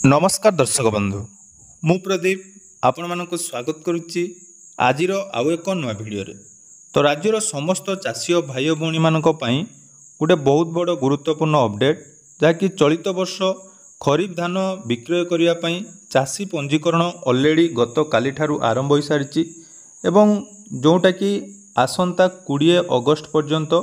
नमस्कार दर्शक बंधु मु प्रदीप आपण मानक स्वागत करुच्ची आजिर आउ एक नुआ भिडियो रे। तो राज्यर समस्त चाषी और भाई भौणी मानक पई गोटे बहुत बड़ गुरुत्वपूर्ण अपडेट जहाँकि चलित वर्ष खरीफ धान विक्रय करने पई चाषी पंजीकरण ऑलरेडी गत काली ठारू आरंभ हो सारी एवं जोटा कि आसंता 20 अगस्त पर्यंत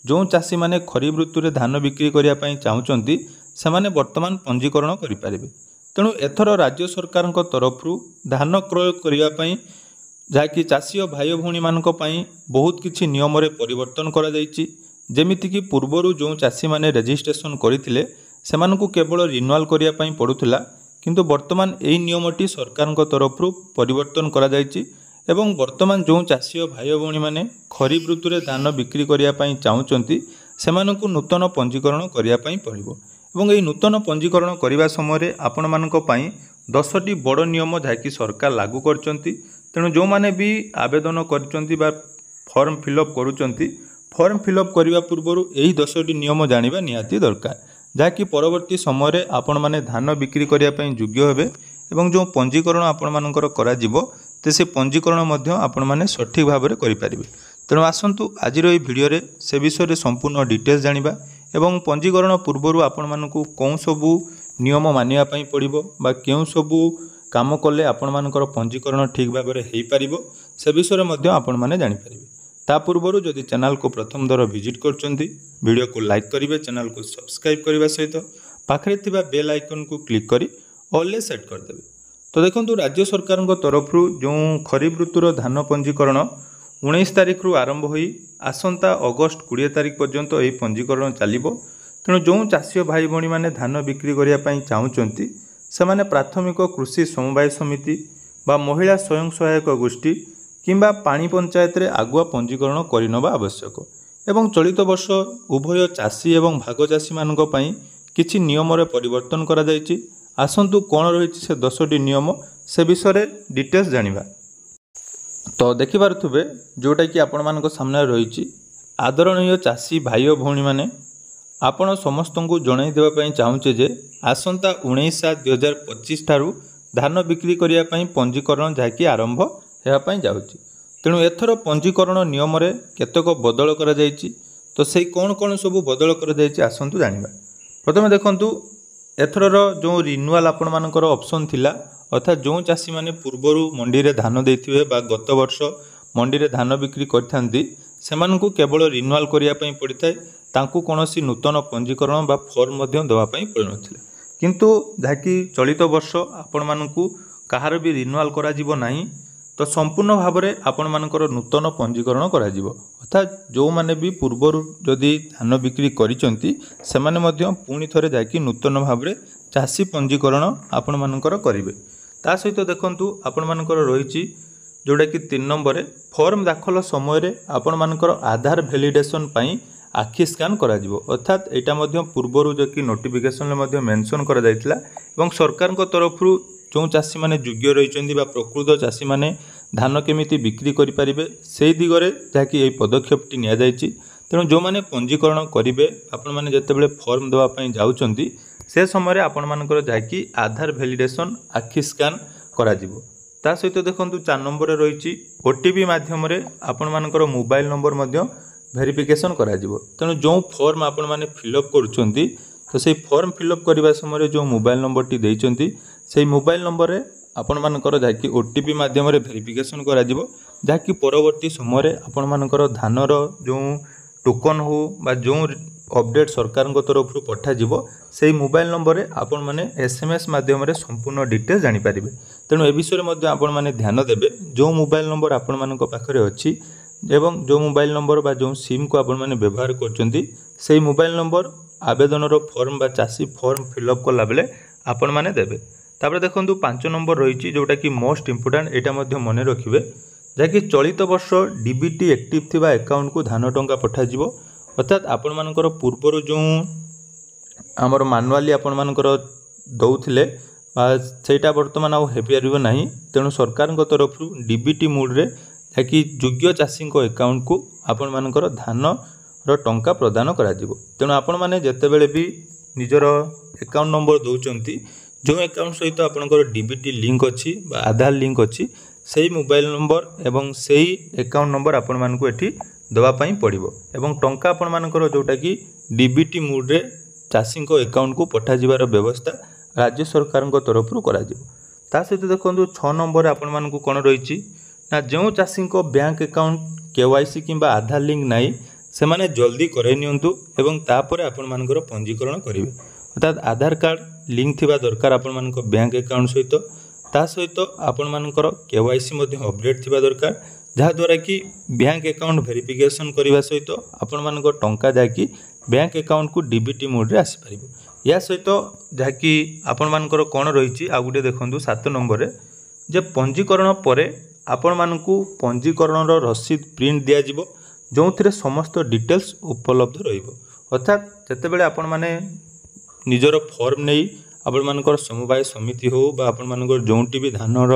जो चाषी माने खरीफ ऋतु रे धान बिक्री करने पई चाहुचंती सेमाने वर्तमान पंजीकरण करि पारिबे। तेणु एथर राज्य सरकार तरफ धान क्रय करने जहाँकि चाषी और भाई भौणी मानक पई बहुत किछि नियम रे परिवर्तन करा जायछि। जेमिति कि पूर्वरु जो चाषी माने रजिस्ट्रेशन करथिले सेमानकु केवल रिन्युअल करिया पई पडुथिला, किंतु वर्तमान एई नियमटी सरकार तरफ परिवर्तन करा जायछि एवं वर्तमान जो चाषी और भाई भौणी माने खरीफ ऋतु रे धान बिक्री करिया पई चाहुचंती सेमानकु नूतन पंजीकरण करिया पई पड़िबो। एवं यही नूतन पंजीकरण करने समय आपण मानक पई 10टी बड़ नियम जहाँकि सरकार लागू करचंती। तेणु जो माने भी आवेदन करचंती बा फॉर्म फिलअप करूचंती फॉर्म फिलअप करने पूर्व यही 10टी नियम जानिबा निहाती दरकार, जहाँकि परवर्ती समय आपण माने धान बिक्री करने पई योग्य हेबे एवं जो पंजीकरण आपण मानकर करा जिवो ते से पंजीकरण मध्य आपण माने सठिक भाव में करि पारिबे। तेणु आसंतु आजिर एई भिडियो रे से विषय रे संपूर्ण डिटेल्स जानिबा एवं पंजीकरण पूर्व आपण मानकु कौन सबू नियम मानिया पई पड़िबो बा केउ सबू काम कले आपण मानकर पंजीकरण ठीक भाव में हेई पारिबो से विषय मध्ये आपण माने जानि पारिबे। ता पूर्व जदि चैनल को प्रथम दर विजिट करचंती वीडियो को लाइक करिवे, चैनल को सब्सक्राइब करबा सहित पाखरे थिबा बेल आइकन को क्लिक करी ऑल सेट कर देबे। तो देखंतु राज्य सरकार तरफ जो खरीफ ऋतुर धान पंजीकरण 19 तारिख रु आरंभ होई आसंता अगस्त 20 तारिख पर्यंत यह पंजीकरण चलिबो। तेणु जो चाषी भाई भौणी माने धान बिक्री करने पई चाहुचंती सेमाने प्राथमिक कृषि समवाय समिति बा महिला स्वयं सहायक गोष्ठी किंबा पानी पंचायत रे आगुआ पंजीकरण करिनबा आवश्यक। एवं चलित वर्ष उभय चाषी एवं भाग चाषी मानक पई किछि नियम रे परिवर्तन करा जायछि। आसंतु कोन रहिछि से 10टी नियम से विषय डिटेल्स जानिबा। तो देखि पारुथुबे जोटा कि आपण मानक सामने रही आदरणीय चाषी भाई और भौणी माने आपण समस्त को जणाई देबा पई चाहूचे जे आसंता 19/7/2025 ठारू धान बिक्री करिया पई पंजीकरण जहाँकि आरंभ हेबा पई जाउची। तेणु एथर पंजीकरण नियम रे केतक बदल करा जायछि। तो सेही कोन कोन सब बदल करा जायछि आसंतु जानिबा। प्रथमे देखंतु एथरर जो रिन्युअल आपण मानकर ऑप्शन थिला अर्थात जो चाषी माने पूर्वरु मंडी रे धान देथिबे बा गत वर्ष मंडी रे धान बिक्री करथांती सेमानकु केवल रिन्युअल करिया पई पड़िथाय, तांकु कोनोसी नूतन पंजीकरण बा फॉर्म मध्य देवा पई पड़नथिले। किंतु जहाँकि चलित वर्ष आपण मानकु कहार भी रिन्युअल करा जिवो नाही, तो संपूर्ण भाव में आपण मानकर नूतन पंजीकरण करा जिवो। अर्थात जो माने भी पूर्वरु जदि धान बिक्री करिसंती सेमाने मध्य पुणी थरे जाकि नूतन भाव में चाषी पंजीकरण आपण मानकर करिवे। ता सहित देखंतु आपण मानकर रहिछि जोटा कि 3 नंबर फॉर्म दाखल समय रे आपण मानकर आधार वैलिडेशन पई आखि स्कैन करा जिवो। अर्थात एटा मध्य पूर्वरु जो कि नोटिफिकेशन ले मध्य मेंशन करा जायतिला एवं सरकार को तरफ जो चाषी माने योग्य रहिचंदी बा प्रकृत चाषी माने धान केमिति बिक्री करि परिबे सेही दिगरे जाकि एई पदक्षेपटी निया जायछि। तेणु जो माने पंजीकरण करिवे आपण माने जेतेबेले फॉर्म देवा पई जाउचंदी से समय आपण मानकर जाकि आधार वैलिडेशन आखि स्कैन करा जिवो। ता सहित देखंतु 4 नंबर रे रहिछि ओटीपी माध्यम रे आपण मानकर मोबाइल नंबर मध्य वेरिफिकेशन करा जिवो। तेणु जो फॉर्म आपण माने फिलअप करूचंती तो सेही फॉर्म फिलअप करबा समय जो मोबाइल नंबर टी देइचंती सेही मोबाइल नंबर रे आपण मानकर जाकि ओटीपी माध्यम रे वेरिफिकेशन करा जिवो, जाकि परवर्ती समय रे आपण मानकर धानर जो टोकन हो बा जो अपडेट सरकार तरफ पठा जिवो सेही मोबाइल नंबर रे आपण माने एसएमएस माध्यम रे संपूर्ण डिटेल्स जानि पारिबे। तेणु ए विषय मध्ये आपण माने ध्यान देबे जो मोबाइल नंबर आपण मानक पाखरे अछि एवं जो मोबाइल नंबर बा जो सिम को आपण माने व्यवहार करचंती सेही मोबाइल नंबर आवेदन फॉर्म बा चाषी फॉर्म फिलअप कला बेले आपण माने देबे। तापर देखंतु 5 नंबर रहिछि जोटा कि मोस्ट इंपोर्टेंट एटा मध्ये मने रखिबे जाकि चलित वर्ष डीबीटी एक्टिव थिबा अकाउंट को धान टंका पठा जिवो। अर्थात आपण मानकर पूर्वरु जो आमर मानुआली आपण मानकर दउथिले सेटा वर्तमान आउ हेपियारिबो नाही। तेणु सरकार तरफ डीबीटी मोड रे जाकि योग्य चाषी अकाउंट को आपण मानकर धान रो टंका प्रदान करा जिवो। तेणु आपण माने जेतेबेले भी निजर अकाउंट नंबर दउचंती जो अकाउंट सहित आपनकर डीबीटी लिंक अच्छी आधार लिंक अच्छी से मोबाइल नंबर एवं से अकाउंट नंबर आपण मानक एठी देवाई पड़ो एवं टंका आपण मानकर जोटा कि डीबीटी मोड्रे चाषी अकाउंट को पठाଯିबार व्यवस्था राज्य सरकार तरफ करा ता सहित देखो 6 नंबर आपण मानक कौन रही ना जो चाषी बैंक अकाउंट केवाईसी किंबा आधार लिंक नाई से माने जल्दी करे नियंतु एवं तापर आपण मानकर पंजीकरण करेंगे अर्थात आधार कार्ड लिंक थिबा दरकार आपण मानक बैंक अकाउंट सहित ता सहित आपण मानकर केवाईसी मध्ये अपडेट थिबा दरकार जहाँ द्वारा कि बैंक अकाउंट वेरिफिकेशन करने सहित आपण मानक टंका जाकि बैंक अकाउंट को डीबीटी मोड्रे आसीपर या सहित जहाँकि आपण मानकर कौन रही आ गए देखूँ 7 नंबर जे पंजीकरण पर आपण मानक पंजीकरण रसीद प्रिंट दिज्व जो थे समस्त डिटेल्स उपलब्ध रर्थात जितेबाला आपण मैंने निजर फॉर्म नहीं आपण मानकर समवाय समिति हो बा आपण मानकर जोंटी भी धानर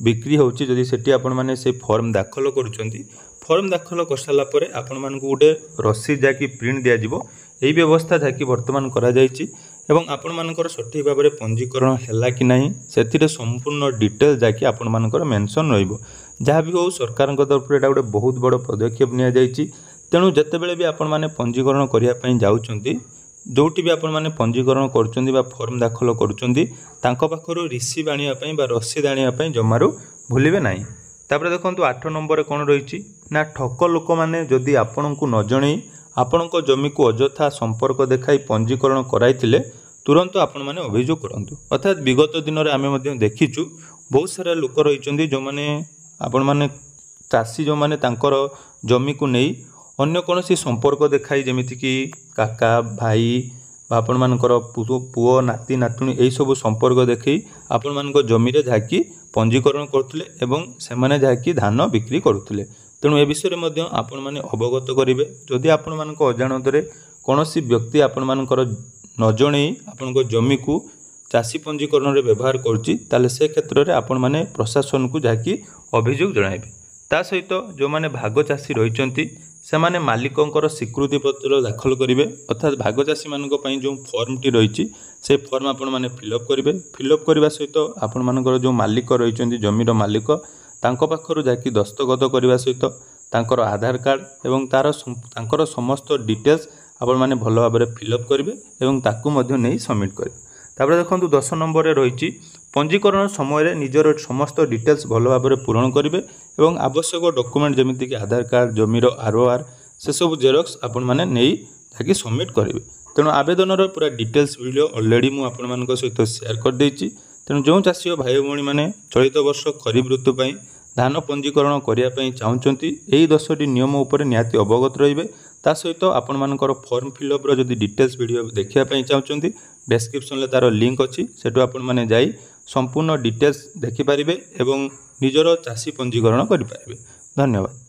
बिक्री होची जदि सेठी आपण माने से फॉर्म दाखल करूछंती फॉर्म दाखल कर साला परे आपण मानक गोटे रसीद जाकि प्रिंट दिया जिवो एही व्यवस्था जाकि वर्तमान करा जायछि एवं आपण मानकर सठिक भाव में पंजीकरण हैला कि नहीं सेथिरे संपूर्ण डिटेल जाकि आपण मानकर मेंशन रहिबो जहाँ भी हो सरकार तरफ एटा गोटे बहुत बड़ पदक्षेप निया जायछि तेणु जतेबेले भी आपण माने पंजीकरण करिया पई जाउछंती जोटी भी आपण माने पंजीकरण करुछंती बा फॉर्म दाखल करुछंती तांको पाखरु रिसीव आनिया पई बा रसीद आनिया पई जमारू भूलिबे नाही तापर देखंतु 8 नंबर कोन रहिछि ना ठक लोक माने जदि आपनकु न जणै आपनक जमी को अजथा संपर्क देखाई पंजीकरण कराइथिले तुरंत आपण माने अभियोग करंतु अर्थात विगत दिन रे आमे मध्ये देखिछु बहुत सारा लोक रहिचंदी जो माने आपण माने चाषी जो माने तांकर जमी को नहीं अन्य कौन संपर्क देखाई जमीती कि काका भाई आपण मानकर पुओ नाती नातुणी यही सब संपर्क देखी आपण मान जमी रे जहाँकि पंजीकरण करुले एवं से माने जहाँकि धान बिक्री करुले तेणु ए विषय में आपण माने अवगत करेंगे जदि आपण मान अजाणत कौन व्यक्ति आपण मानकर न जणै आपण जमी को चाषी पंजीकरण रे व्यवहार करुच्ची ताले से क्षेत्र में आपण माने प्रशासन को जहाँकि अभियोग जणाइबे ता सहित जो माने भाग चाषी रही से माने मालिकंकर स्वीकृति पत्र दाखल करेंगे अर्थात भाग चाषी मान जो फॉर्म टी रही से फॉर्म आपण माने फिलअप करेंगे फिलअप करने सहित आपण मानकर जो मालिक रही जमीर मालिक तांको पाखरु जाकि दस्तखत करने सहित तांकर आधार कार्ड एवं तांकर समस्त डिटेल्स आपण माने भल भाव में फिलअप करेंगे एवं ताकू मध्य नहीं सबमिट करेंगे तापर देखो 10 नंबर रही पंजीकरण समय निजर समस्त डिटेल्स भल भाव में पूरण करेंगे एवं आवश्यक डॉक्यूमेंट जमीक आधार कार्ड जमीर आरओआर से सब जेरक्स आपण माने नहीं ताकि सबमिट करेंगे तेणु आवेदन पूरा डिटेल्स वीडियो ऑलरेडी मु आपण मानक सहित शेयर कर देछि तेणु जो चाषी भाई भौणी माने चलित वर्ष खरीफ ऋतु पई धान पंजीकरण करने चाहूँगी यही 10टी नियम उपर निहाती अवगत रे ता सहित आपण मानकर फॉर्म फिलअप जदि डिटेल्स वीडियो देखापी चाहूँगी डिस्क्रिप्शन तार लिंक अच्छी सेठू आपण माने जाई संपूर्ण डिटेल्स देखिपारे एवं निजर चाषी पंजीकरण करें। धन्यवाद।